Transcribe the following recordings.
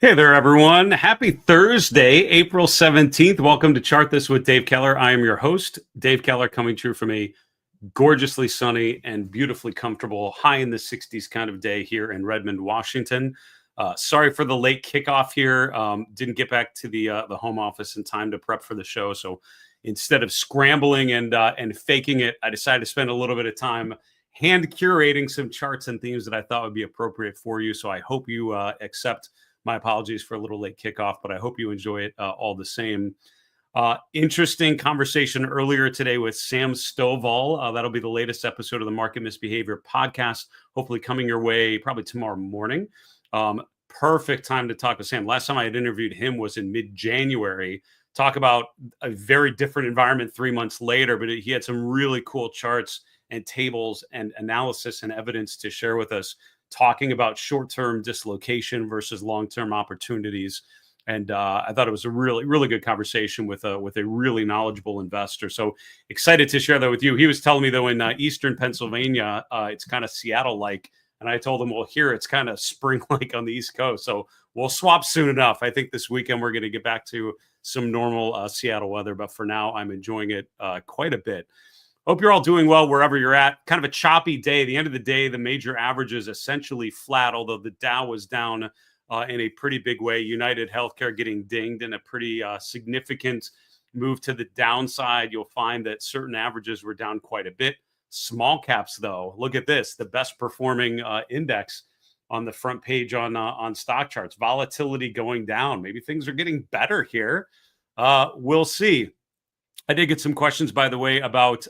Hey there, everyone. Happy Thursday, April 17th. Welcome to Chart This with Dave Keller. I am your host, Dave Keller, coming to you from a gorgeously sunny and beautifully comfortable high in the 60s kind of day here in Redmond, Washington. Sorry for the late kickoff here. Didn't get back to the home office in time to prep for the show. So instead of scrambling and faking it, I decided to spend a little bit of time hand curating some charts and themes that I thought would be appropriate for you. So I hope you accept my apologies for a little late kickoff, but I hope you enjoy it all the same. Interesting conversation earlier today with Sam Stovall. That'll be the latest episode of the Market Misbehavior podcast, hopefully coming your way probably tomorrow morning. Perfect time to talk to Sam. Last time I had interviewed him was in mid-January. Talk about a very different environment 3 months later, but he had some really cool charts and tables and analysis and evidence to share with us, talking about short-term dislocation versus long-term opportunities. And I thought it was a really, really good conversation with a really knowledgeable investor. So excited to share that with you. He was telling me, though, in Eastern Pennsylvania, it's kind of Seattle-like. And I told him, well, here it's kind of spring-like on the East Coast. So we'll swap soon enough. I think this weekend we're going to get back to some normal Seattle weather. But for now, I'm enjoying it quite a bit. Hope you're all doing well wherever you're at. Kind of a choppy day. At the end of the day, the major averages essentially flat, although the Dow was down in a pretty big way. United Healthcare getting dinged in a pretty significant move to the downside. You'll find that certain averages were down quite a bit. Small caps, though, look at this, the best performing index on the front page on stock charts. Volatility going down. Maybe things are getting better here. We'll see. I did get some questions, by the way, about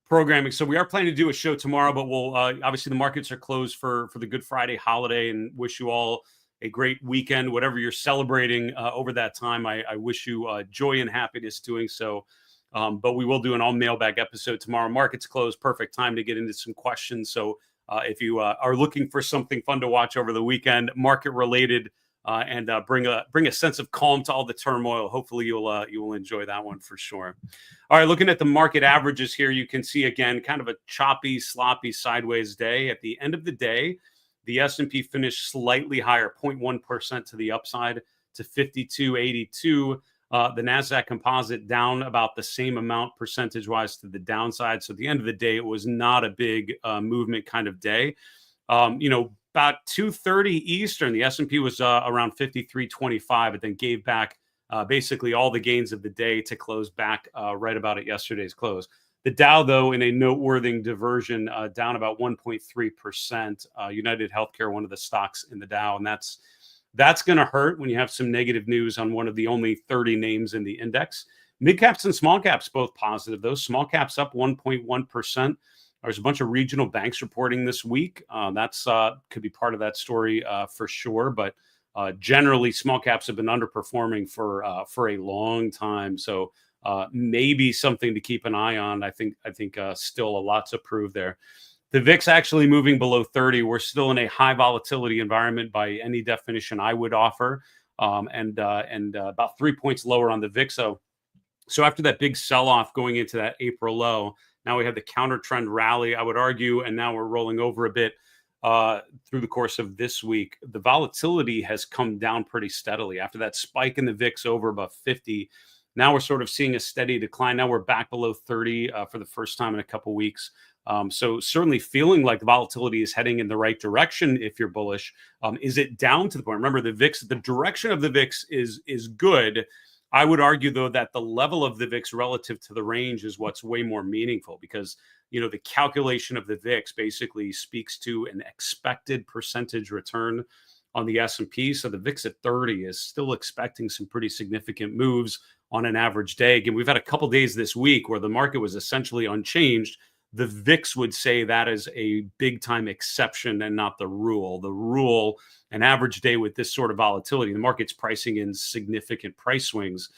programming. So we are planning to do a show tomorrow, but we'll obviously the markets are closed for the Good Friday holiday, and wish you all a great weekend, whatever you're celebrating over that time. I wish you joy and happiness doing so. But we will do an all mailbag episode tomorrow. Markets closed, perfect time to get into some questions. So if you are looking for something fun to watch over the weekend, market related, and bring a sense of calm to all the turmoil, hopefully you will enjoy that one for sure. All right, looking at the market averages here, you can see again kind of a choppy, sloppy, sideways day. At the end of the day, the S&P finished slightly higher, 0.1% to the upside to 5282. The NASDAQ composite down about the same amount percentage-wise to the downside. So at the end of the day, it was not a big movement kind of day. About 2:30 Eastern, the S&P was around 53.25, but then gave back basically all the gains of the day to close back right about at yesterday's close. The Dow, though, in a noteworthy diversion, down about 1.3%. United Healthcare, one of the stocks in the Dow, and that's going to hurt when you have some negative news on one of the only 30 names in the index. Mid caps and small caps both positive. Those small caps up 1.1%. There's a bunch of regional banks reporting this week. That's could be part of that story for sure. But generally, small caps have been underperforming for a long time. So maybe something to keep an eye on. I think still a lot to prove there. The VIX actually moving below 30. We're still in a high volatility environment by any definition I would offer, and about 3 points lower on the VIX. So after that big sell-off going into that April low, now we have the counter trend rally, I would argue, and now we're rolling over a bit through the course of this week. The volatility has come down pretty steadily after that spike in the VIX over above 50. Now we're sort of seeing a steady decline. Now we're back below 30 for the first time in a couple weeks. So certainly feeling like the volatility is heading in the right direction if you're bullish. Is it down to the point? Remember, the VIX, the direction of the VIX is good. I would argue, though, that the level of the VIX relative to the range is what's way more meaningful, because, the calculation of the VIX basically speaks to an expected percentage return on the S&P. So the VIX at 30 is still expecting some pretty significant moves on an average day. Again, we've had a couple days this week where the market was essentially unchanged. The VIX would say that is a big time exception and not the rule. The rule, an average day with this sort of volatility, the market's pricing in significant price swings.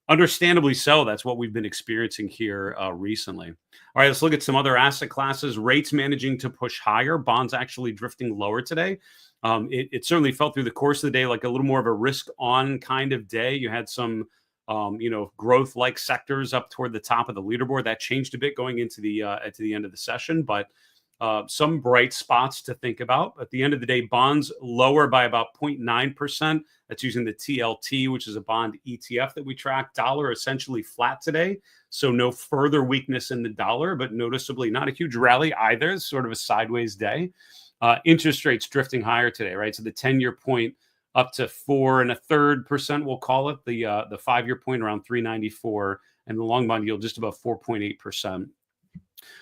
Understandably so. That's what we've been experiencing here recently. All right, let's look at some other asset classes. Rates managing to push higher. Bonds actually drifting lower today. It certainly felt through the course of the day like a little more of a risk on kind of day. You had some growth like sectors up toward the top of the leaderboard. That changed a bit going into the end of the session, but Some bright spots to think about. At the end of the day, bonds lower by about 0.9%. That's using the TLT, which is a bond ETF that we track. Dollar essentially flat today. So no further weakness in the dollar, but noticeably not a huge rally either. It's sort of a sideways day. Interest rates drifting higher today, right? So the 10-year point up to 4.33%, we'll call it. The 5-year point around 3.94, and the long bond yield just above 4.8%.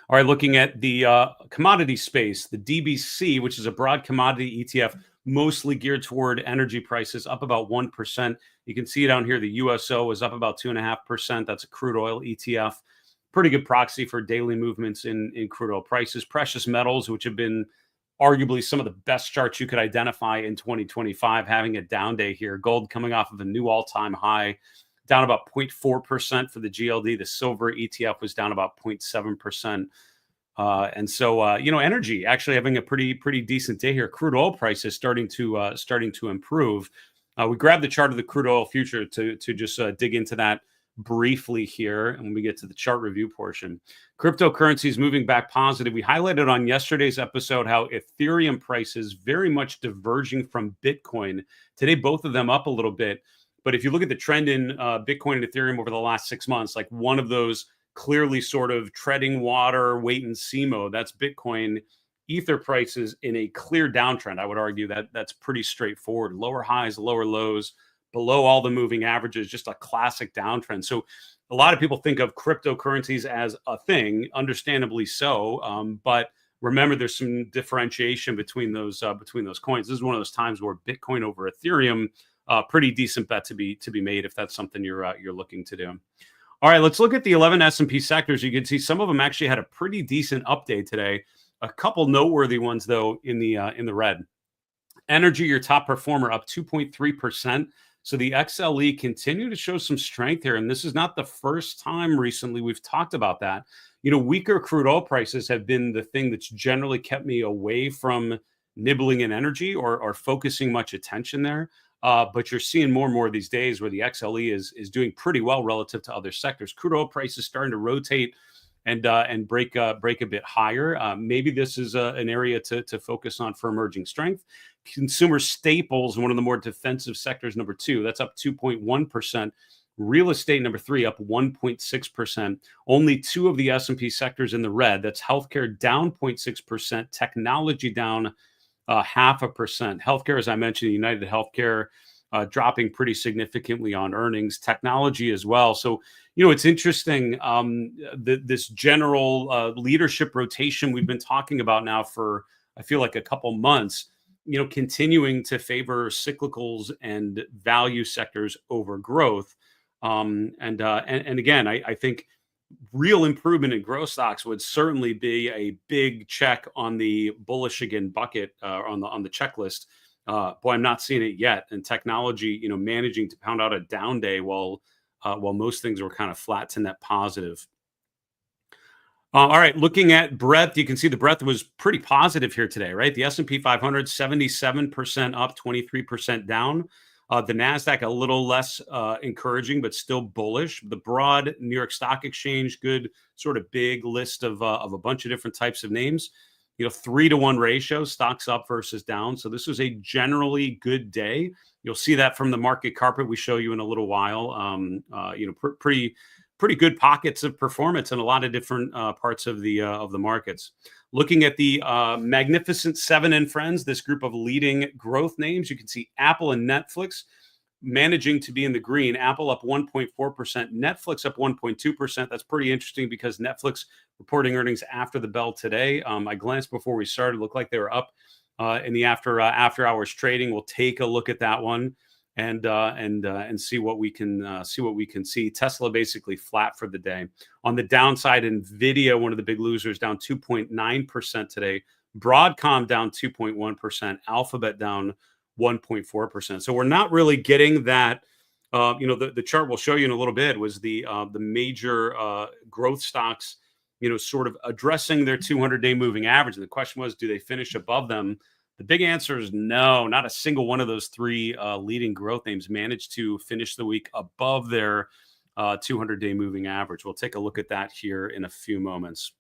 All right, looking at the commodity space, the DBC, which is a broad commodity ETF, mostly geared toward energy prices, up about 1%. You can see down here, the USO is up about 2.5%. That's a crude oil ETF. Pretty good proxy for daily movements in crude oil prices. Precious metals, which have been arguably some of the best charts you could identify in 2025, having a down day here. Gold coming off of a new all-time high, down about 0.4% for the GLD. The silver ETF was down about 0.7%. And so, energy actually having a pretty decent day here. Crude oil prices starting to improve. We grabbed the chart of the crude oil future to just dig into that briefly here, and when we get to the chart review portion. Cryptocurrencies moving back positive. We highlighted on yesterday's episode how Ethereum prices very much diverging from Bitcoin. Today, both of them up a little bit. But if you look at the trend in Bitcoin and Ethereum over the last 6 months, like one of those clearly sort of treading water, wait and see mode, that's Bitcoin. Ether prices in a clear downtrend. I would argue that that's pretty straightforward. Lower highs, lower lows, below all the moving averages, just a classic downtrend. So a lot of people think of cryptocurrencies as a thing, understandably so. But remember, there's some differentiation between those coins. This is one of those times where Bitcoin over Ethereum, pretty decent bet to be made if that's something you're looking to do. All right, let's look at the 11 S&P sectors. You can see some of them actually had a pretty decent update today. A couple noteworthy ones though in the red. Energy, your top performer, up 2.3%. So the XLE continue to show some strength here, and this is not the first time recently we've talked about that. Weaker crude oil prices have been the thing that's generally kept me away from nibbling in energy or focusing much attention there. But you're seeing more and more these days where the XLE is doing pretty well relative to other sectors. Crude oil prices starting to rotate and break a bit higher. Maybe this is an area to focus on for emerging strength. Consumer staples, one of the more defensive sectors, number 2, that's up 2.1%. Real estate, number 3, up 1.6%. Only 2 of the S&P sectors in the red. That's healthcare down 0.6%, technology down 0.5%. Healthcare, as I mentioned, United Healthcare dropping pretty significantly on earnings. Technology as well. So, it's interesting, this general leadership rotation we've been talking about now for, I feel like, a couple months, continuing to favor cyclicals and value sectors over growth. And again, I think real improvement in growth stocks would certainly be a big check on the bullish again bucket on the checklist. Boy, I'm not seeing it yet. And technology, managing to pound out a down day while most things were kind of flat to net positive. All right, looking at breadth, you can see the breadth was pretty positive here today, right? The S&P 500, 77% up, 23% down. The NASDAQ, a little less encouraging, but still bullish. The broad New York Stock Exchange, good sort of big list of a bunch of different types of names. 3-to-1 ratio, stocks up versus down. So this was a generally good day. You'll see that from the market carpet we show you in a little while. Pretty good pockets of performance in a lot of different parts of the markets. Looking at the Magnificent Seven and Friends, this group of leading growth names, you can see Apple and Netflix managing to be in the green. Apple up 1.4%, Netflix up 1.2%. That's pretty interesting because Netflix reporting earnings after the bell today. I glanced before we started, looked like they were up in the after hours trading. We'll take a look at that one and see what we can see. Tesla basically flat for the day. On the downside, Nvidia, one of the big losers, down 2.9% today. Broadcom down 2.1%. Alphabet down 1.4%. So we're not really getting that. The chart we'll show you in a little bit was the major growth stocks, sort of addressing their 200-day moving average. And the question was, do they finish above them? The big answer is no. Not a single one of those 3 leading growth names managed to finish the week above their 200-day moving average. We'll take a look at that here in a few moments.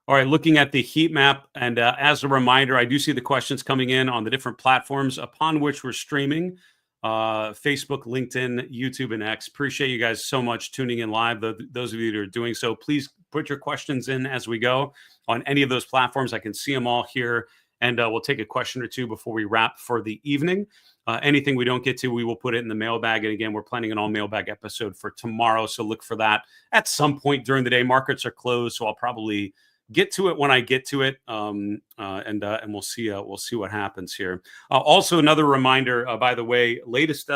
All right, looking at the heat map, and as a reminder, I do see the questions coming in on the different platforms upon which we're streaming, Facebook, LinkedIn, YouTube, and X. Appreciate you guys so much tuning in live. Those of you that are doing so, please put your questions in as we go on any of those platforms. I can see them all here, and we'll take a question or two before we wrap for the evening. Anything we don't get to, we will put it in the mailbag. And again, we're planning an all mailbag episode for tomorrow, so look for that at some point during the day. Markets are closed, so I'll probably get to it when I get to it, and we'll see what happens here. Also, another reminder, by the way, latest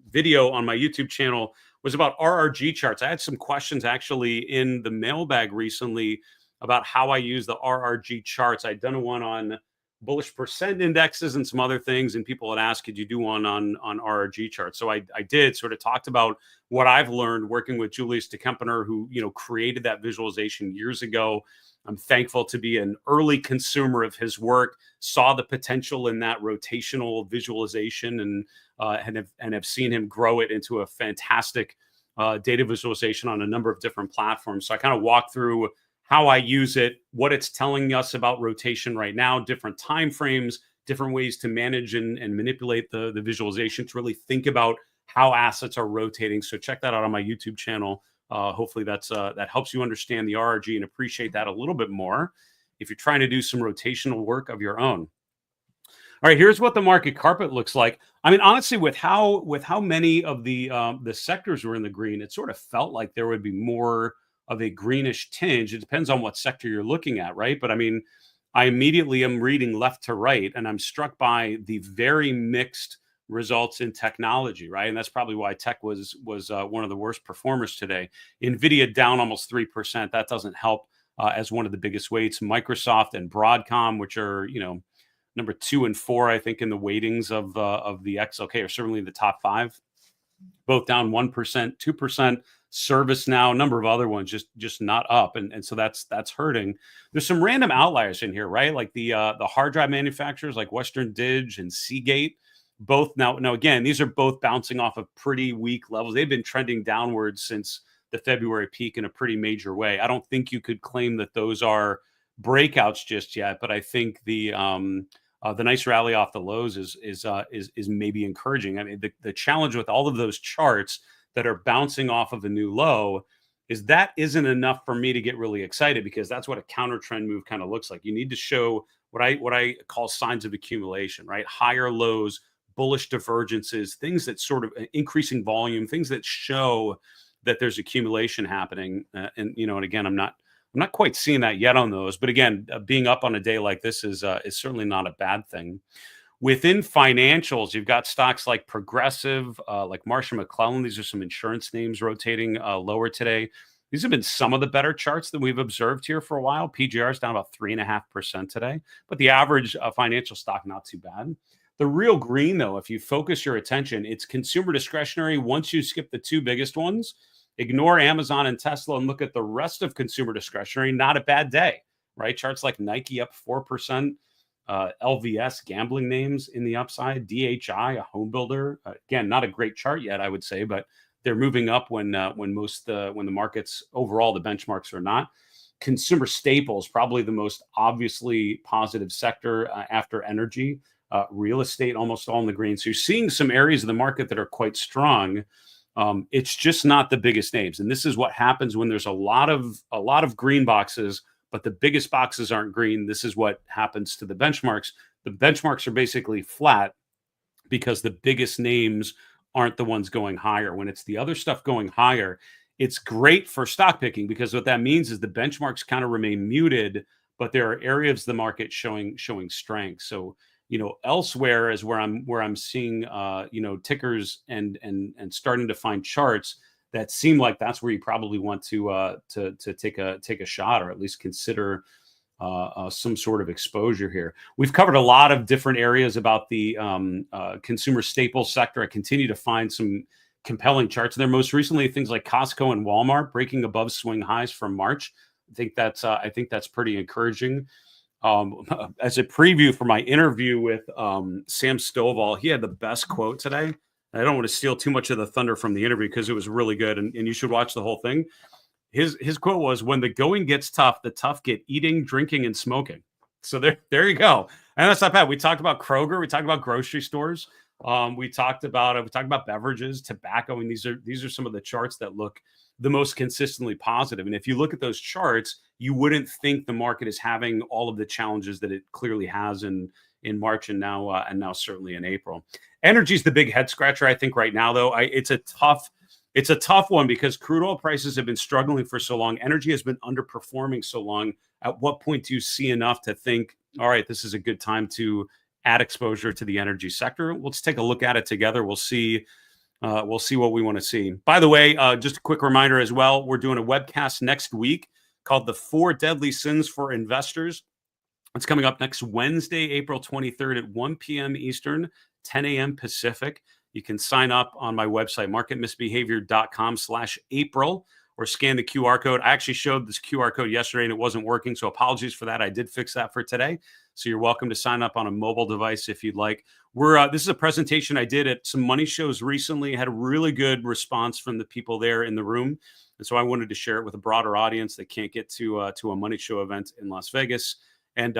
video on my YouTube channel was about RRG charts. I had some questions actually in the mailbag recently about how I use the RRG charts. I'd done one on bullish percent indexes and some other things, and people had asked, could you do one on RRG charts? So I did, sort of talked about what I've learned working with Julius de Kempener, who created that visualization years ago. I'm thankful to be an early consumer of his work, saw the potential in that rotational visualization, and have seen him grow it into a fantastic data visualization on a number of different platforms. So I kind of walk through how I use it, what it's telling us about rotation right now, different time frames, different ways to manage and manipulate the visualization to really think about how assets are rotating. So check that out on my YouTube channel. Hopefully that helps you understand the RRG and appreciate that a little bit more if you're trying to do some rotational work of your own. All right, here's what the market carpet looks like. I mean, honestly, with how many of the sectors were in the green, it sort of felt like there would be more of a greenish tinge. It depends on what sector you're looking at, right? But I mean, I immediately am reading left to right, and I'm struck by the very mixed results in technology, right? And that's probably why tech was one of the worst performers today. Nvidia down almost 3%. That doesn't help as one of the biggest weights. Microsoft and Broadcom, which are number 2 and 4, I think, in the weightings of the XLK, are certainly the top 5. Both down 1%, 2%. ServiceNow, a number of other ones just not up, and so that's hurting. There's some random outliers in here, right? Like the hard drive manufacturers like Western Dig and Seagate. Both now again, these are both bouncing off of pretty weak levels. They've been trending downwards since the February peak in a pretty major way. I don't think you could claim that those are breakouts just yet, but I think the nice rally off the lows is maybe encouraging. I mean, the challenge with all of those charts that are bouncing off of a new low is that isn't enough for me to get really excited, because that's what a counter trend move kind of looks like. You need to show what I call signs of accumulation, right? Higher lows, bullish divergences, things that sort of increasing volume, things that show that there's accumulation happening. And again, I'm not quite seeing that yet on those. But again, being up on a day like this is certainly not a bad thing. Within financials, you've got stocks like Progressive, like Marsh & McLellan. These are some insurance names rotating lower today. These have been some of the better charts that we've observed here for a while. PGR is down about 3.5% today, but the average financial stock, not too bad. The real green, though, if you focus your attention, it's consumer discretionary. Once you skip the two biggest ones, ignore Amazon and Tesla and look at the rest of consumer discretionary, not a bad day, right? Charts like Nike up 4%. LVS, gambling names in the upside. DHI, a home builder, again, not a great chart yet, I would say, but they're moving up when the markets overall, the benchmarks are not. Consumer staples, probably the most obviously positive sector after energy. Real estate, almost all in the green. So you're seeing some areas of the market that are quite strong. It's just not the biggest names, and this is what happens when there's a lot of green boxes, but the biggest boxes aren't green. This is what happens to the benchmarks. The benchmarks are basically flat because the biggest names aren't the ones going higher. When it's the other stuff going higher, it's great for stock picking, because what that means is the benchmarks kind of remain muted, but there are areas of the market showing strength. So elsewhere is where I'm seeing tickers and starting to find charts that seem like that's where you probably want to take a shot, or at least consider some sort of exposure here. We've covered a lot of different areas about the consumer staples sector. I continue to find some compelling charts there. Most recently, things like Costco and Walmart breaking above swing highs from March. I think that's pretty encouraging. As a preview for my interview with Sam Stovall, he had the best quote today. I don't want to steal too much of the thunder from the interview because it was really good, and you should watch the whole thing. his quote was, "When the going gets tough, the tough get eating, drinking, and smoking." So there you go. And that's not bad. We talked about Kroger. We talked about grocery stores. We talked about beverages, tobacco. And these are some of the charts that look the most consistently positive. And if you look at those charts, you wouldn't think the market is having all of the challenges that it clearly has in March and now certainly in April. Energy is the big head scratcher, I think, right now, though. It's a tough one because crude oil prices have been struggling for so long. Energy has been underperforming so long. At what point do you see enough to think, all right, this is a good time to add exposure to the energy sector? Let's take a look at it together. We'll see what we want to see. By the way, just a quick reminder as well, we're doing a webcast next week called The 4 Deadly Sins for Investors. It's coming up next Wednesday, April 23rd at 1 p.m. Eastern, 10 a.m. Pacific. You can sign up on my website, marketmisbehavior.com/April, or scan the QR code. I actually showed this QR code yesterday and it wasn't working, so apologies for that. I did fix that for today. So you're welcome to sign up on a mobile device if you'd like. This is a presentation I did at some money shows recently. I had a really good response from the people there in the room. And so I wanted to share it with a broader audience that can't get to a money show event in Las Vegas and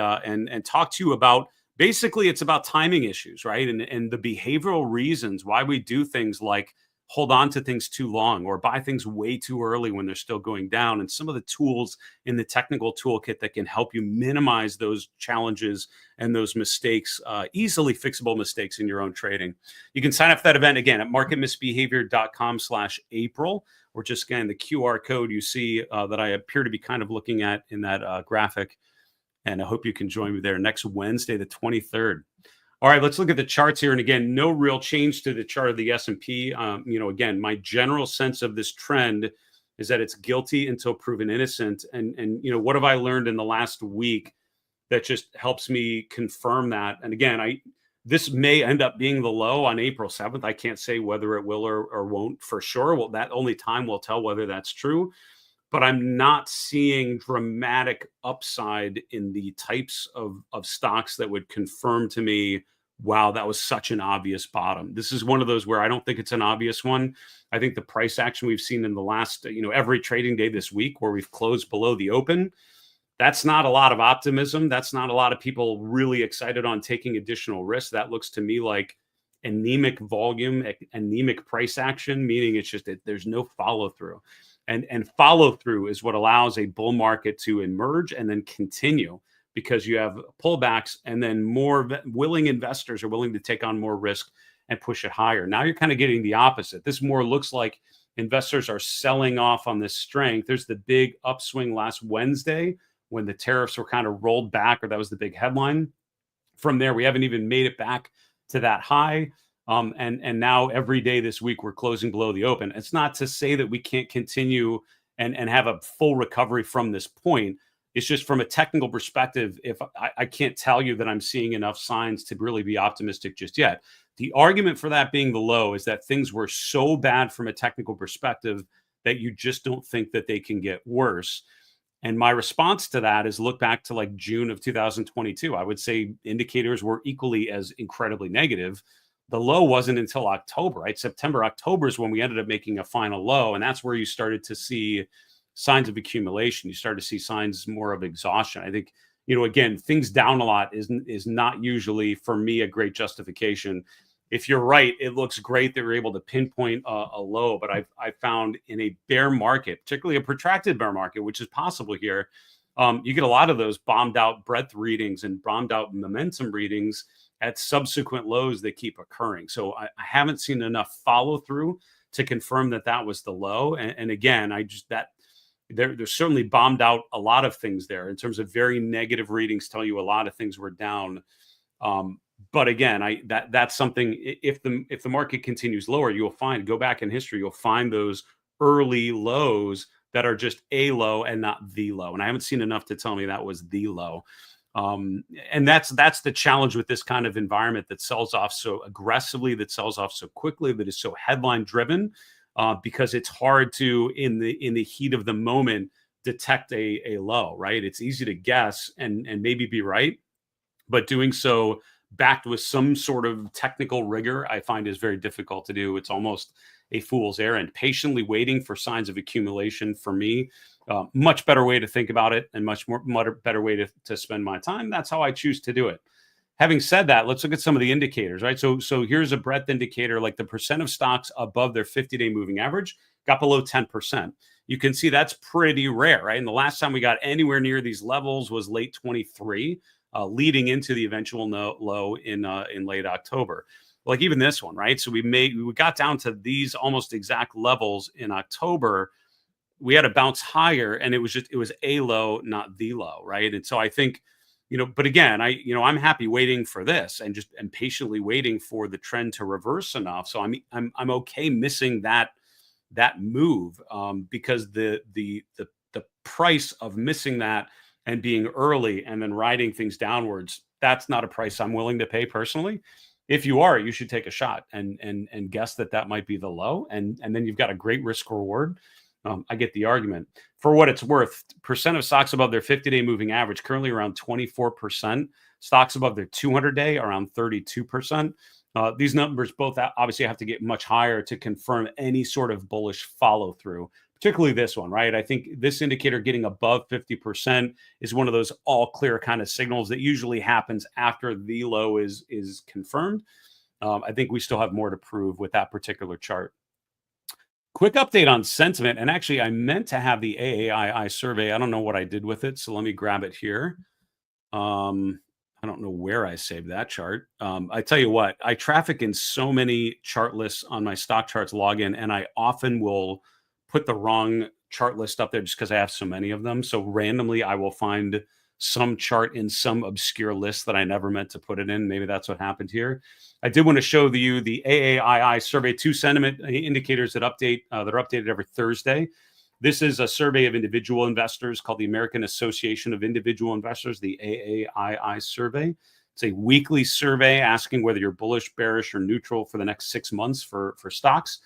talk to you about. Basically, it's about timing issues, right? And the behavioral reasons why we do things like hold on to things too long or buy things way too early when they're still going down, and some of the tools in the technical toolkit that can help you minimize those challenges and those mistakes, easily fixable mistakes in your own trading. You can sign up for that event again at marketmisbehavior.com/April, or just scan the QR code you see that I appear to be kind of looking at in that graphic. And I hope you can join me there next Wednesday, the 23rd. All right, let's look at the charts here. And again, no real change to the chart of the S&P. Again, my general sense of this trend is that it's guilty until proven innocent. And what have I learned in the last week that just helps me confirm that? And again, this may end up being the low on April 7th. I can't say whether it will or won't for sure. Well, that only time will tell whether that's true. But I'm not seeing dramatic upside in the types of stocks that would confirm to me, wow, that was such an obvious bottom. This is one of those where I don't think it's an obvious one. I think the price action we've seen in the last, every trading day this week where we've closed below the open, that's not a lot of optimism. That's not a lot of people really excited on taking additional risks. That looks to me like anemic volume, anemic price action, meaning it's just that there's no follow through. And follow through is what allows a bull market to emerge and then continue, because you have pullbacks and then more willing investors are willing to take on more risk and push it higher. Now you're kind of getting the opposite. This more looks like investors are selling off on this strength. There's the big upswing last Wednesday when the tariffs were kind of rolled back, or that was the big headline. From there, we haven't even made it back to that high. And now every day this week, we're closing below the open. It's not to say that we can't continue and have a full recovery from this point. It's just from a technical perspective, if I can't tell you that I'm seeing enough signs to really be optimistic just yet. The argument for that being the low is that things were so bad from a technical perspective that you just don't think that they can get worse. And my response to that is look back to like June of 2022. I would say indicators were equally as incredibly negative. The low wasn't until October, right? September, October is when we ended up making a final low. And that's where you started to see signs of accumulation. You started to see signs more of exhaustion. I think, again, things down a lot is not usually, for me, a great justification. If you're right, it looks great that we're able to pinpoint a low. But I've found in a bear market, particularly a protracted bear market, which is possible here, you get a lot of those bombed out breadth readings and bombed out momentum readings at subsequent lows that keep occurring. So I haven't seen enough follow through to confirm that was the low. And again, there's certainly bombed out a lot of things there in terms of very negative readings tell you a lot of things were down. But again, that's something, if the market continues lower, go back in history, you'll find those early lows that are just a low and not the low. And I haven't seen enough to tell me that was the low. And that's the challenge with this kind of environment that sells off so aggressively, that sells off so quickly, that is so headline driven, because it's hard to, in the heat of the moment, detect a low, right? It's easy to guess and maybe be right, but doing so backed with some sort of technical rigor, I find is very difficult to do. It's almost a fool's errand. Patiently waiting for signs of accumulation for me, much better way to think about it and much better way to spend my time. That's how I choose to do it. Having said that, let's look at some of the indicators, right? So here's a breadth indicator, like the percent of stocks above their 50-day moving average got below 10%. You can see that's pretty rare, right? And the last time we got anywhere near these levels was late 23, leading into the eventual low in late October. Like even this one, right? So we got down to these almost exact levels in October. We had a bounce higher, and it was a low, not the low, right? And so I think, but again, I'm happy waiting for this and patiently waiting for the trend to reverse enough. So I'm okay missing that move, because the price of missing that and being early and then riding things downwards, that's not a price I'm willing to pay personally. If you are, you should take a shot and guess that might be the low, and then you've got a great risk reward. I get the argument. For what it's worth, percent of stocks above their 50-day moving average currently around 24%. Stocks above their 200-day around 32%. These numbers both obviously have to get much higher to confirm any sort of bullish follow through, particularly this one, right? I think this indicator getting above 50% is one of those all clear kind of signals that usually happens after the low is confirmed. I think we still have more to prove with that particular chart. Quick update on sentiment. And actually, I meant to have the AAII survey. I don't know what I did with it. So let me grab it here. I don't know where I saved that chart. I tell you what, I traffic in so many chart lists on my stock charts login, and I often will put the wrong chart list up there just because I have so many of them. So randomly, I will find some chart in some obscure list that I never meant to put it in. Maybe that's what happened here. I did want to show you the AAII survey 2 sentiment indicators that update. They're updated every Thursday. This is a survey of individual investors called the American Association of Individual Investors, the AAII survey. It's a weekly survey asking whether you're bullish, bearish, or neutral for the next 6 months for stocks.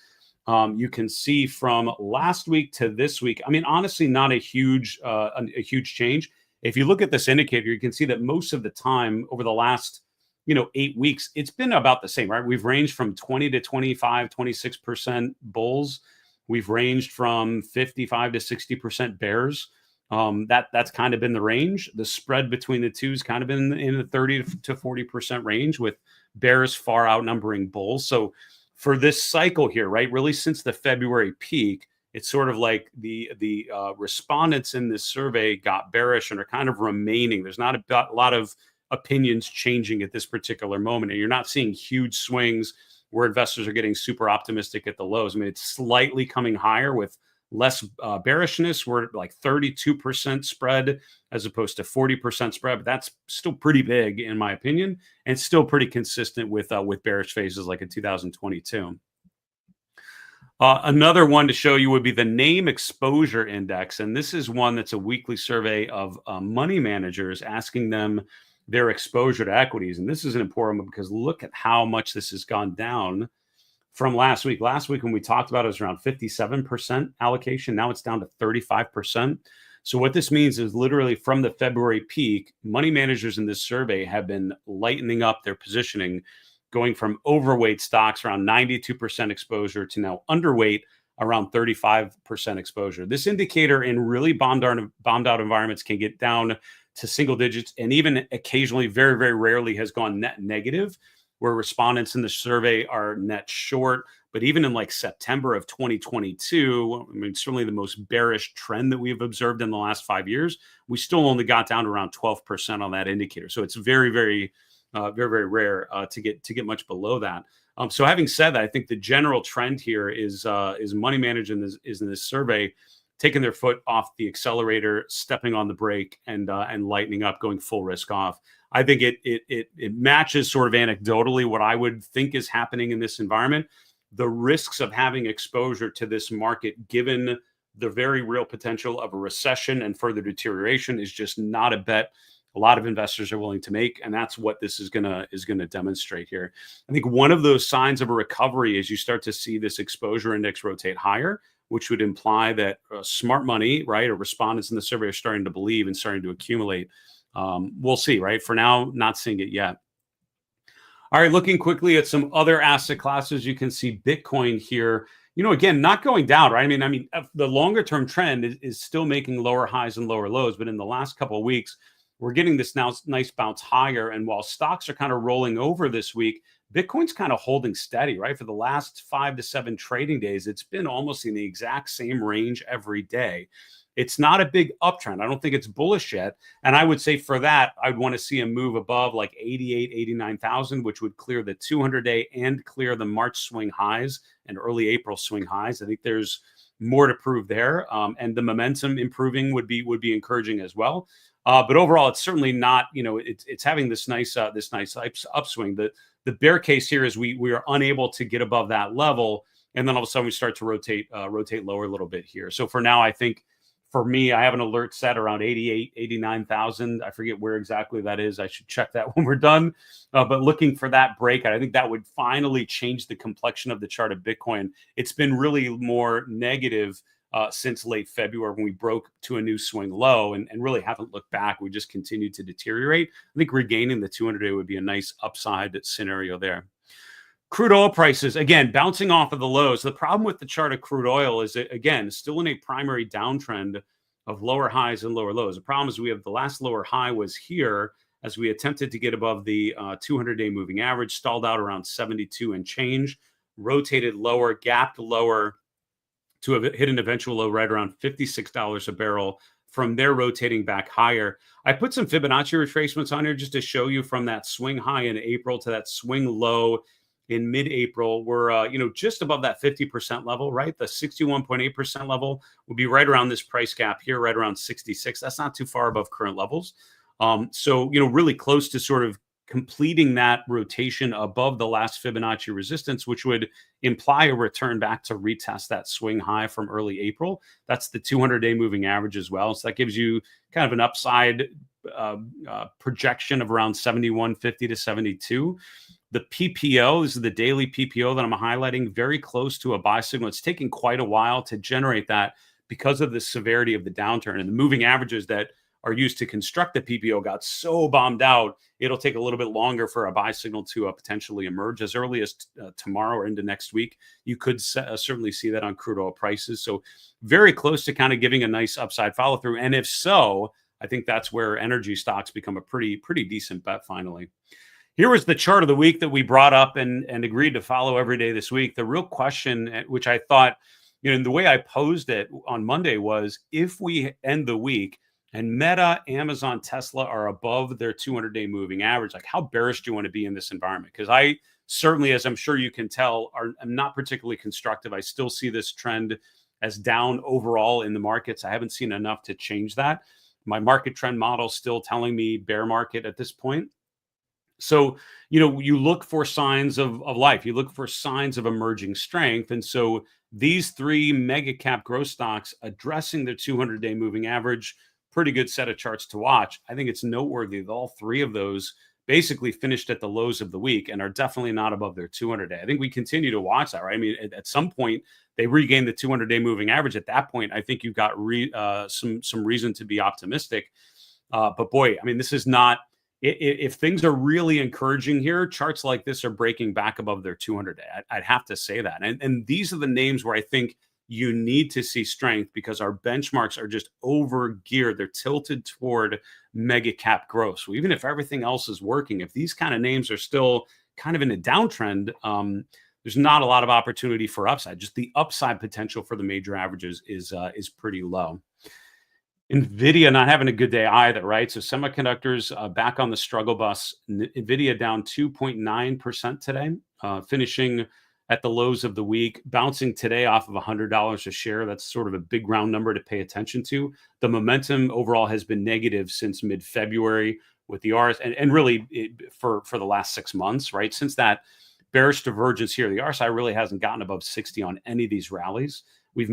You can see from last week to this week, I mean, honestly, not a huge change. If you look at this indicator, you can see that most of the time over the last 8 weeks, it's been about the same, right? We've ranged from 20 to 25, 26% bulls. We've ranged from 55 to 60% bears. That's kind of been the range. The spread between the two has kind of been in the 30 to 40% range, with bears far outnumbering bulls. So for this cycle here, right, really since the February peak, it's sort of like the respondents in this survey got bearish and are kind of remaining. There's not a lot of opinions changing at this particular moment, and you're not seeing huge swings where investors are getting super optimistic at the lows. I mean, it's slightly coming higher with less bearishness. We're like 32% spread as opposed to 40% spread, but that's still pretty big in my opinion, and still pretty consistent with bearish phases like in 2022. Another one to show you would be the name exposure index. And this is one that's a weekly survey of money managers asking them their exposure to equities. And this is an important one because look at how much this has gone down from last week. Last week when we talked about it was around 57% allocation. Now it's down to 35%. So what this means is literally from the February peak, money managers in this survey have been lightening up their positioning, going from overweight stocks around 92% exposure to now underweight around 35% exposure. This indicator in really bombed out environments can get down to single digits, and even occasionally, very, very rarely, has gone net negative, where respondents in the survey are net short. But even in like September of 2022, I mean, certainly the most bearish trend that we've observed in the last 5 years, we still only got down to around 12% on that indicator. So it's very, very rare to get much below that. So having said that, I think the general trend here is money managers is in this survey taking their foot off the accelerator, stepping on the brake, and lightening up, going full risk off. I think it matches sort of anecdotally what I would think is happening in this environment. The risks of having exposure to this market, given the very real potential of a recession and further deterioration, is just not a bet a lot of investors are willing to make, and that's what this is gonna demonstrate here. I think one of those signs of a recovery is you start to see this exposure index rotate higher, which would imply that smart money, right, or respondents in the survey are starting to believe and starting to accumulate. We'll see, right? For now, not seeing it yet. All right, looking quickly at some other asset classes, you can see Bitcoin here. Again, not going down, right? The longer term trend is still making lower highs and lower lows, but in the last couple of weeks, we're getting this now nice bounce higher. And while stocks are kind of rolling over this week, Bitcoin's kind of holding steady, right? For the last 5 to 7 trading days, it's been almost in the exact same range every day. It's not a big uptrend. I don't think it's bullish yet. And I would say for that, I'd want to see a move above like 88, 89,000, which would clear the 200-day and clear the March swing highs and early April swing highs. I think there's more to prove there. And the momentum improving would be encouraging as well. But overall, it's certainly not, it's having this nice upswing. The bear case here is we are unable to get above that level. And then all of a sudden we start to rotate lower a little bit here. So for now, I think, for me, I have an alert set around 88, 89,000. I forget where exactly that is. I should check that when we're done. But looking for that breakout, I think that would finally change the complexion of the chart of Bitcoin. It's been really more negative since late February when we broke to a new swing low and really haven't looked back. We just continued to deteriorate. I think regaining the 200-day would be a nice upside scenario there. Crude oil prices, again, bouncing off of the lows. The problem with the chart of crude oil is that, again, still in a primary downtrend of lower highs and lower lows. The problem is we have the last lower high was here as we attempted to get above the 200-day moving average, stalled out around 72 and change, rotated lower, gapped lower to hit an eventual low right around $56 a barrel. From there, rotating back higher. I put some Fibonacci retracements on here just to show you from that swing high in April to that swing low in mid-April. We're just above that 50% level, right? The 61.8% level will be right around this price gap here, right around 66. That's not too far above current levels. So really close to sort of completing that rotation above the last Fibonacci resistance, which would imply a return back to retest that swing high from early April. That's the 200-day moving average as well. So that gives you kind of an upside projection of around 71.50 to 72. The PPO, this is the daily PPO that I'm highlighting, very close to a buy signal. It's taking quite a while to generate that because of the severity of the downturn. And the moving averages that are used to construct the PPO got so bombed out, it'll take a little bit longer for a buy signal to potentially emerge as early as tomorrow or into next week. You could certainly see that on crude oil prices. So very close to kind of giving a nice upside follow through. And if so, I think that's where energy stocks become a pretty decent bet finally. Here was the chart of the week that we brought up and agreed to follow every day this week. The real question, which I thought, the way I posed it on Monday was, if we end the week and Meta, Amazon, Tesla are above their 200-day moving average, like how bearish do you want to be in this environment? Because I certainly, as I'm sure you can tell, am not particularly constructive. I still see this trend as down overall in the markets. I haven't seen enough to change that. My market trend model still telling me bear market at this point. So, you look for signs of life. You look for signs of emerging strength. And so these three mega cap growth stocks addressing the 200-day moving average, pretty good set of charts to watch. I think it's noteworthy that all three of those basically finished at the lows of the week and are definitely not above their 200-day. I think we continue to watch that, right? I mean, at some point, they regain the 200-day moving average. At that point, I think you've got some reason to be optimistic. But boy, I mean, this is not... If things are really encouraging here, charts like this are breaking back above their 200-day. I'd have to say that. And these are the names where I think you need to see strength because our benchmarks are just over geared. They're tilted toward mega cap growth. So even if everything else is working, if these kind of names are still kind of in a downtrend, there's not a lot of opportunity for upside. Just the upside potential for the major averages is pretty low. NVIDIA not having a good day either, right? So semiconductors back on the struggle bus. NVIDIA down 2.9% today, finishing at the lows of the week, bouncing today off of $100 a share. That's sort of a big round number to pay attention to. The momentum overall has been negative since mid-February with the RS, and really for the last 6 months, right? Since that bearish divergence here, the RSI really hasn't gotten above 60 on any of these rallies. We've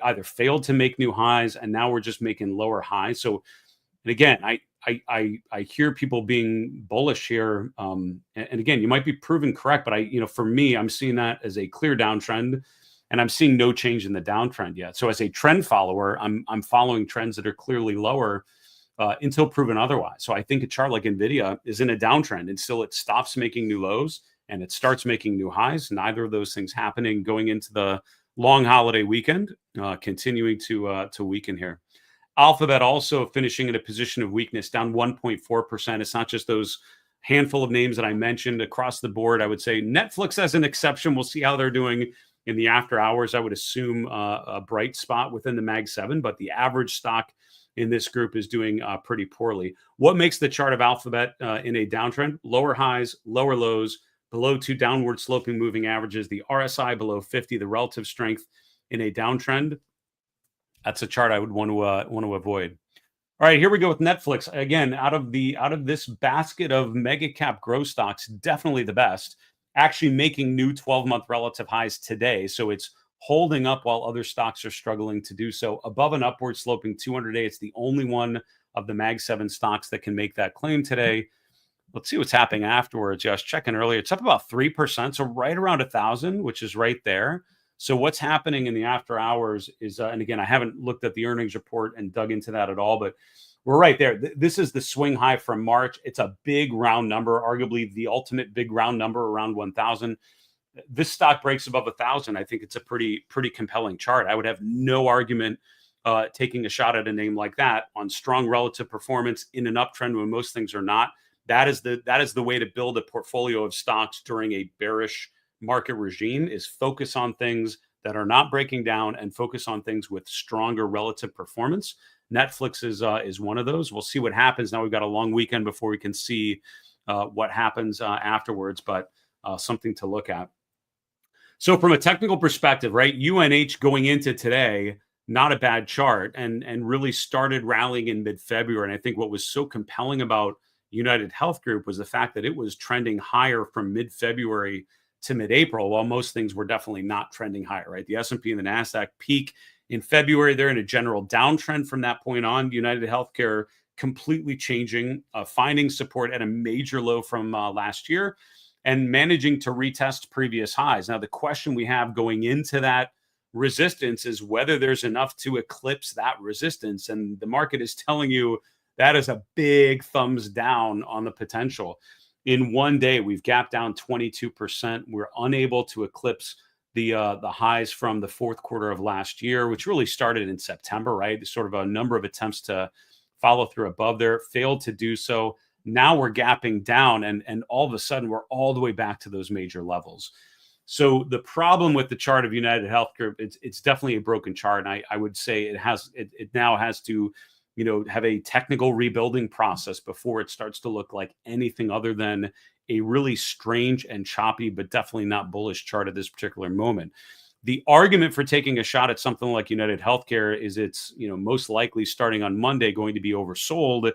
either failed to make new highs, and now we're just making lower highs. So, and again, I hear people being bullish here, and again, you might be proven correct, but for me, I'm seeing that as a clear downtrend, and I'm seeing no change in the downtrend yet. So, as a trend follower, I'm following trends that are clearly lower. until proven otherwise. So I think a chart like NVIDIA is in a downtrend until it stops making new lows and it starts making new highs. Neither of those things happening going into the long holiday weekend, continuing to weaken here. Alphabet also finishing in a position of weakness, down 1.4%. It's not just those handful of names that I mentioned across the board. I would say Netflix as an exception. We'll see how they're doing in the after hours. I would assume a bright spot within the Mag 7, but the average stock in this group is doing pretty poorly. What makes the chart of Alphabet in a downtrend? Lower highs, lower lows, below 2 downward sloping moving averages, the RSI below 50, the relative strength in a downtrend. That's a chart I would want to avoid. All right, here we go with Netflix. Again, out of this basket of mega cap growth stocks, definitely the best. Actually making new 12-month relative highs today. So it's holding up while other stocks are struggling to do so. Above an upward sloping 200-day. It's the only one of the Mag 7 stocks that can make that claim today. Let's see what's happening afterwards. Just checking earlier. It's up about 3%. So right around 1,000, which is right there. So what's happening in the after hours is, and again, I haven't looked at the earnings report and dug into that at all, but we're right there. This is the swing high from March. It's a big round number, arguably the ultimate big round number, around 1,000. This stock breaks above 1,000. I think it's a pretty compelling chart. I would have no argument taking a shot at a name like that on strong relative performance in an uptrend when most things are not. That is the way to build a portfolio of stocks during a bearish market regime, is focus on things that are not breaking down and focus on things with stronger relative performance. Netflix is one of those. We'll see what happens. Now we've got a long weekend before we can see what happens afterwards, but something to look at. So from a technical perspective, right, UNH going into today, not a bad chart, and really started rallying in mid-February. And I think what was so compelling about United Health Group was the fact that it was trending higher from mid-February to mid-April, while most things were definitely not trending higher, right? The S&P and the NASDAQ peak in February. They're in a general downtrend from that point on. United Healthcare completely changing, finding support at a major low from last year and managing to retest previous highs. Now, the question we have going into that resistance is whether there's enough to eclipse that resistance. And the market is telling you that is a big thumbs down on the potential. In one day, we've gapped down 22%. We're unable to eclipse the highs from the fourth quarter of last year, which really started in September, right? There's sort of a number of attempts to follow through above there, failed to do so. Now we're gapping down, and all of a sudden we're all the way back to those major levels. So the problem with the chart of United Health Group, it's definitely a broken chart, and I would say it now has to, have a technical rebuilding process before it starts to look like anything other than a really strange and choppy, but definitely not bullish chart at this particular moment. The argument for taking a shot at something like United Healthcare is it's, most likely starting on Monday going to be oversold.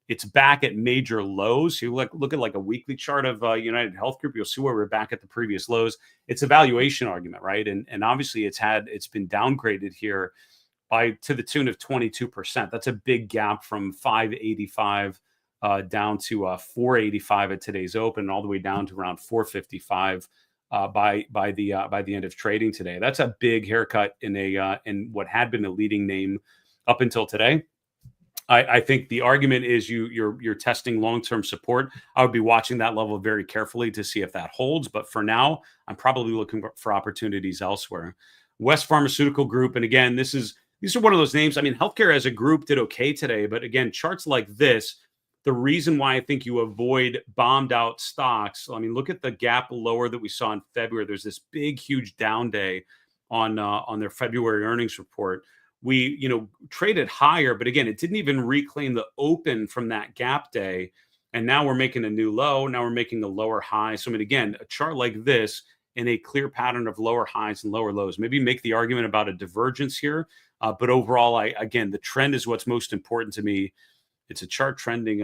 It's back at major lows. So you look at like a weekly chart of United Health Group, you'll see where we're back at the previous lows. It's a valuation argument, right? And obviously it's been downgraded here to the tune of 22%. That's a big gap from 585 down to 485 at today's open, all the way down to around 455 by the end of trading today. That's a big haircut in what had been a leading name up until today. I think the argument is you're testing long-term support. I would be watching that level very carefully to see if that holds. But for now, I'm probably looking for opportunities elsewhere. West Pharmaceutical Group, and again, these are one of those names. I mean, healthcare as a group did okay today, but again, charts like this, the reason why I think you avoid bombed out stocks, I mean, look at the gap lower that we saw in February. There's this big, huge down day on their February earnings report. We, traded higher, but again, it didn't even reclaim the open from that gap day. And now we're making a new low. Now we're making a lower high. So, I mean, again, a chart like this in a clear pattern of lower highs and lower lows, maybe make the argument about a divergence here. But overall, again, the trend is what's most important to me. It's a chart trending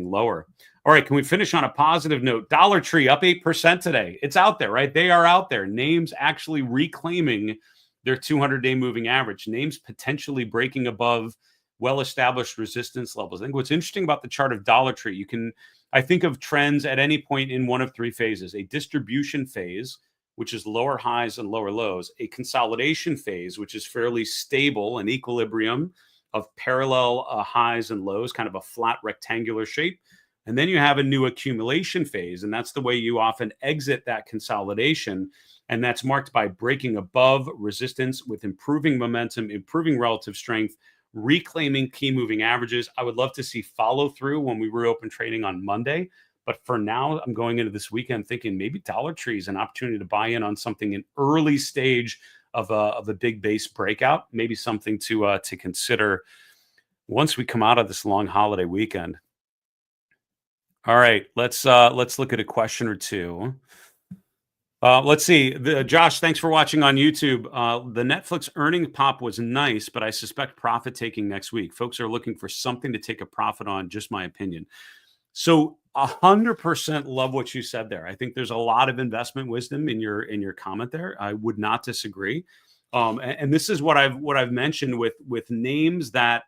lower. All right, can we finish on a positive note? Dollar Tree up 8% today. It's out there, right? They are out there. Names actually reclaiming their 200-day moving average. Names potentially breaking above well-established resistance levels. I think what's interesting about the chart of Dollar Tree, I think of trends at any point in one of three phases: a distribution phase, which is lower highs and lower lows; a consolidation phase, which is fairly stable and equilibrium of parallel highs and lows, kind of a flat rectangular shape. And then you have a new accumulation phase. And that's the way you often exit that consolidation. And that's marked by breaking above resistance with improving momentum, improving relative strength, reclaiming key moving averages. I would love to see follow through when we reopen trading on Monday. But for now, I'm going into this weekend thinking maybe Dollar Tree is an opportunity to buy in on something in early stage of a big base breakout, maybe something to consider once we come out of this long holiday weekend. All right, let's look at a question or two. Let's see. Josh, thanks for watching on YouTube. The Netflix earnings pop was nice, but I suspect profit taking next week. Folks are looking for something to take a profit on. Just my opinion. So 100% love what you said there. I think there's a lot of investment wisdom in your comment there. I would not disagree. And this is what I've mentioned with names that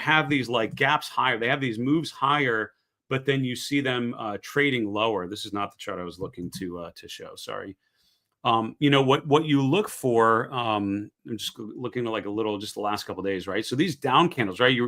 have these like gaps higher. They have these moves higher, but then you see them trading lower. This is not the chart I was looking to show. Sorry. What you look for. I'm just looking at like just the last couple of days, right? So these down candles, right?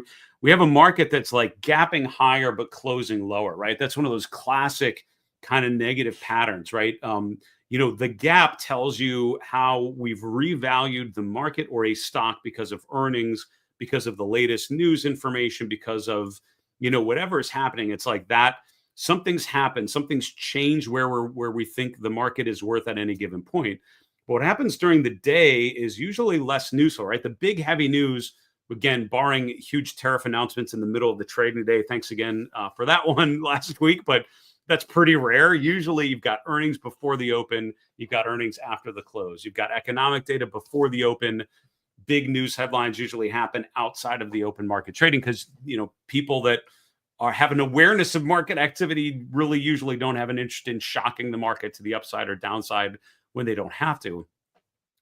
We have a market that's like gapping higher but closing lower, right? That's one of those classic kind of negative patterns, right? The gap tells you how we've revalued the market or a stock because of earnings, because of the latest news information, because of whatever is happening. It's like that. Something's happened, something's changed where we think the market is worth at any given point. But what happens during the day is usually less news, right? The big heavy news, again, barring huge tariff announcements in the middle of the trading day. Thanks again for that one last week, but that's pretty rare. Usually you've got earnings before the open, you've got earnings after the close, you've got economic data before the open. Big news headlines usually happen outside of the open market trading because people that have an awareness of market activity really usually don't have an interest in shocking the market to the upside or downside when they don't have to.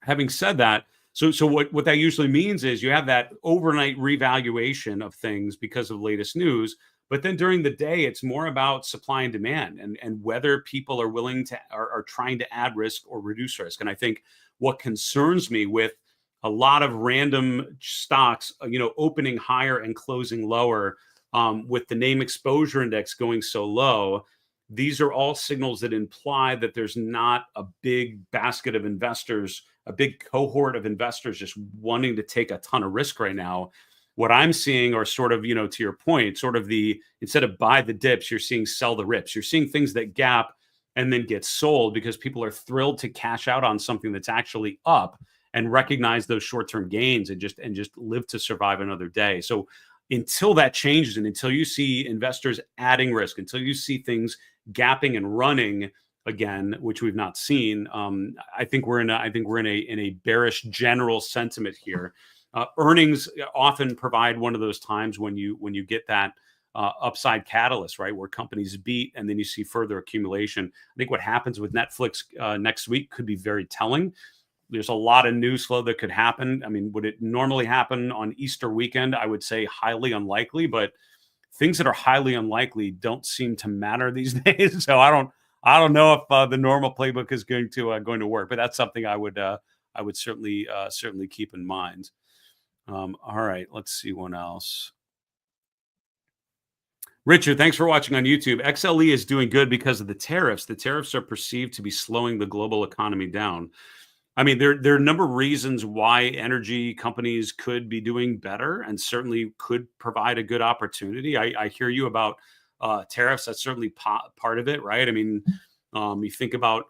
Having said that, so what that usually means is you have that overnight revaluation of things because of latest news, but then during the day it's more about supply and demand and whether people are willing to are trying to add risk or reduce risk. And I think what concerns me with a lot of random stocks, opening higher and closing lower, with the name exposure index going so low, these are all signals that imply that there's not a big basket of investors, a big cohort of investors just wanting to take a ton of risk right now. What I'm seeing are sort of, to your point, sort of instead of buy the dips, you're seeing sell the rips. You're seeing things that gap and then get sold because people are thrilled to cash out on something that's actually up and recognize those short-term gains and just live to survive another day. So until that changes and until you see investors adding risk, until you see things gapping and running again, which we've not seen, I think we're in a bearish general sentiment here. Earnings often provide one of those times when you get that upside catalyst, right, where companies beat and then you see further accumulation. I think what happens with Netflix next week could be very telling. There's a lot of news flow that could happen. I mean, would it normally happen on Easter weekend? I would say highly unlikely, but things that are highly unlikely don't seem to matter these days. So I don't know if the normal playbook is going to work, but that's something I would certainly keep in mind. All right, let's see what else. Richard, thanks for watching on YouTube. XLE is doing good because of the tariffs. The tariffs are perceived to be slowing the global economy down. I mean, there are a number of reasons why energy companies could be doing better and certainly could provide a good opportunity. I hear you about tariffs. That's certainly part of it, right? I mean, you think about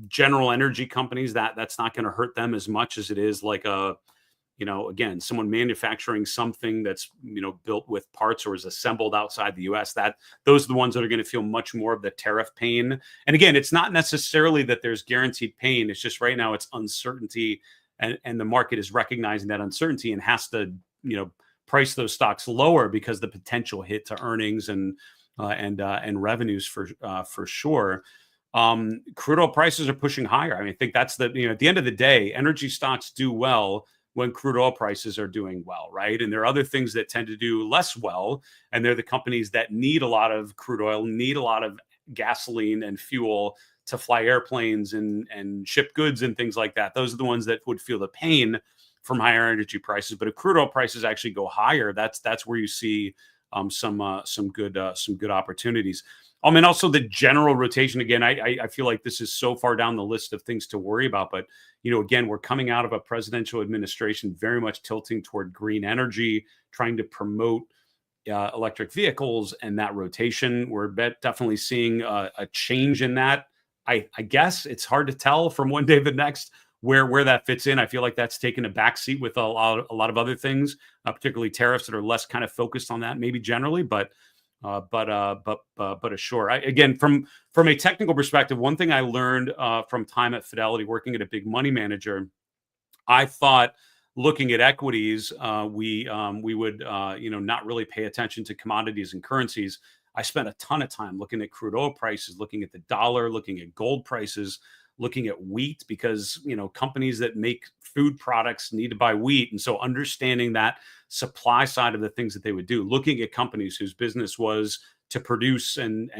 general energy companies, that's not going to hurt them as much as it is like again, someone manufacturing something that's, built with parts or is assembled outside the US, those are the ones that are going to feel much more of the tariff pain. And again, it's not necessarily that there's guaranteed pain. It's just right now it's uncertainty and the market is recognizing that uncertainty and has to, price those stocks lower because the potential hit to earnings and revenues for sure. Crude oil prices are pushing higher. I mean, I think that's at the end of the day, energy stocks do well when crude oil prices are doing well, right? And there are other things that tend to do less well. And they're the companies that need a lot of crude oil, need a lot of gasoline and fuel to fly airplanes and ship goods and things like that. Those are the ones that would feel the pain from higher energy prices. But if crude oil prices actually go higher, that's where you see some good opportunities. And also the general rotation. Again, I feel like this is so far down the list of things to worry about. But again, we're coming out of a presidential administration very much tilting toward green energy, trying to promote electric vehicles and that rotation. We're definitely seeing a change in that. I guess it's hard to tell from one day to the next where that fits in. I feel like that's taken a backseat with a lot of other things, particularly tariffs that are less kind of focused on that, maybe generally, but sure. Again, from a technical perspective, one thing I learned from time at Fidelity, working at a big money manager, I thought looking at equities, we would not really pay attention to commodities and currencies. I spent a ton of time looking at crude oil prices, looking at the dollar, looking at gold prices, looking at wheat, because companies that make food products need to buy wheat, and so understanding that supply side of the things that they would do, looking at companies whose business was to produce and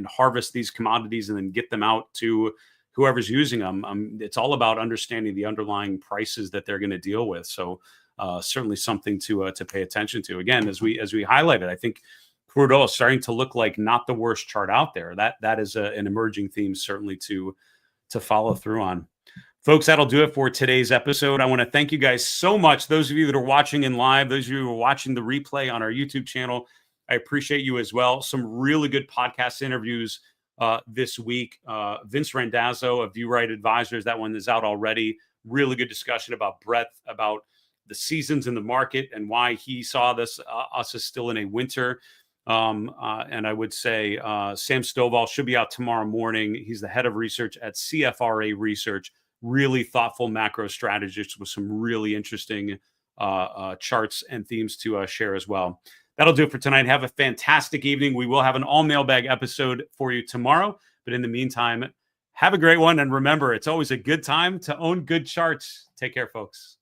harvest these commodities and then get them out to whoever's using them. It's all about understanding the underlying prices that they're going to deal with. So certainly something to pay attention to. Again, as we highlighted, I think crude oil is starting to look like not the worst chart out there. That is an emerging theme, certainly to follow through on. Folks, that'll do it for today's episode. I want to thank you guys so much. Those of you that are watching in live, those of you who are watching the replay on our YouTube channel, I appreciate you as well. Some really good podcast interviews this week. Vince Randazzo of View Right Advisors, that one is out already. Really good discussion about breadth, about the seasons in the market and why he saw us as still in a winter. And I would say Sam Stovall should be out tomorrow morning. He's the head of research at CFRA Research. Really thoughtful macro strategist with some really interesting charts and themes to share as well. That'll do it for tonight. Have a fantastic evening. We will have an all mailbag episode for you tomorrow. But in the meantime, have a great one. And remember, it's always a good time to own good charts. Take care, folks.